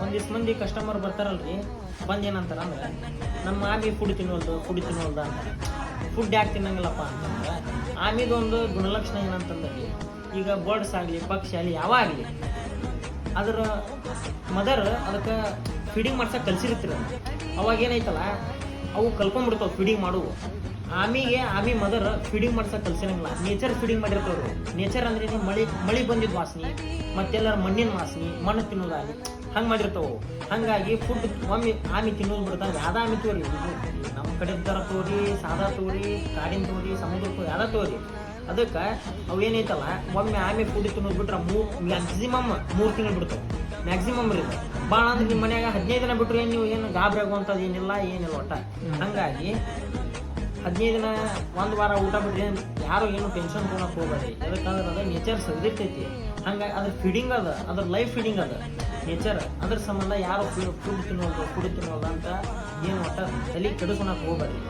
ಒಂದಿಷ್ಟು ಮಂದಿ ಕಸ್ಟಮರ್ ಬರ್ತಾರಲ್ರಿ, ಬಂದು ಏನಂತಾರ ಅಂದ್ರೆ ನಮ್ಮ ಆಮಿ ಫುಡ್ ತಿನ್ನೋಲ್ದು ಅಂತಾರೆ. ಫುಡ್ ಯಾಕೆ ತಿನ್ನಂಗಿಲ್ಲಪ್ಪ ಅಂತಂದ್ರೆ ಆಮಿದೊಂದು ಗುಣಲಕ್ಷಣ ಏನಂತಂದ್ರೆ, ಈಗ ಬರ್ಡ್ಸ್ ಆಗಲಿ ಪಕ್ಷಿ ಆಗಲಿ ಯಾವ ಆಗಲಿ ಅದರ ಮದರ್ ಅದಕ್ಕೆ ಫೀಡಿಂಗ್ ಮಾಡ್ಸಕ್ಕೆ ಕಲ್ಸಿರ್ತೀರ. ಅವಾಗ ಏನೈತಲ್ಲ ಅವು ಕಲ್ಕೊಂಡ್ಬಿಡ್ತಾವೆ ಫೀಡಿಂಗ್ ಮಾಡುವು. ಆಮಿ ಮದರ್ ಫೀಡಿಂಗ್ ಮಾಡ್ಸಕ್ಕೆ ಕಲ್ಸಿರಂಗಿಲ್ಲ, ನೇಚರ್ ಫೀಡಿಂಗ್ ಮಾಡಿರ್ತಾವ್ರು. ನೇಚರ್ ಅಂದ್ರೆ ಮಳಿ ಬಂದಿದ್ದು ವಾಸನೆ, ಮತ್ತೆಲ್ಲರ ಮಣ್ಣಿನ ವಾಸನೆ, ಮಣ್ಣು ತಿನ್ನೋದಾಗಲಿ ಹಂಗೆ ಮಾಡಿರ್ತಾವೆ. ಹಾಗಾಗಿ ಫುಡ್ ಒಮ್ಮೆ ಆಮಿ ತಿನ್ನೋದು ಬಿಡ್ತಾವೆ. ಯಾವ್ದು ಆಮಿ ತೋರಿ, ನಮ್ಮ ಕಡೆ ಥರ ತೋರಿ, ಸಾದಾ ತೋರಿ, ಕಾಡಿನ ತೋರಿ, ಸಮುದ್ರ ತೋರಿ, ಯಾವ್ದು ತೋರಿ. ಅದಕ್ಕೆ ಅವು ಏನೈತಲ್ಲ ಒಮ್ಮೆ ಆಮೆ ಫುಡ್ ತಿನ್ನೋದು ಬಿಟ್ರೆ ಮ್ಯಾಕ್ಸಿಮಮ್ 3 ತಿಂಗಳು ಬಿಡ್ತಾವೆ. ಮ್ಯಾಕ್ಸಿಮಮ್ ರೀ ಭಾಳ ಅಂದ್ರೆ ನಿಮ್ಮ ಮನ್ಯಾಗ 15 ದಿನ ಬಿಟ್ಟರು ನೀವು ಏನು ಗಾಬರಿ ಆಗುವಂಥದ್ದು ಏನಿಲ್ಲ ಒಟ್ಟ. ಹಾಗಾಗಿ 15 ದಿನ 1 ವಾರ ಊಟ ಬಿಟ್ರೆ ಯಾರು ಏನು ಟೆನ್ಷನ್ ತೊಗೊಳಕ್ಕೆ ಹೋಗ್ಬೇಡ್ರಿ. ಯಾಕಂದ್ರೆ ಅದು ನೇಚರ್ ಸರಿದಿರ್ತೈತಿ. ಹಂಗಾಗಿ ಅದ್ರ ಫೀಡಿಂಗ್ ಅದ, ಅದ್ರ ಲೈಫ್ ಫೀಡಿಂಗ್ ಅದ ನೇಚರ್. ಅದ್ರ ಸಂಬಂಧ ಯಾರು ಫುಡ್ ತಿನ್ನೋದು ಅಂತ ಏನು ಒಟ್ಟ ತಲೆ ಕೆಡಿಸ್ಕೊಳಕ್ಕೆ ಹೋಗ್ಬೇಡ್ರಿ.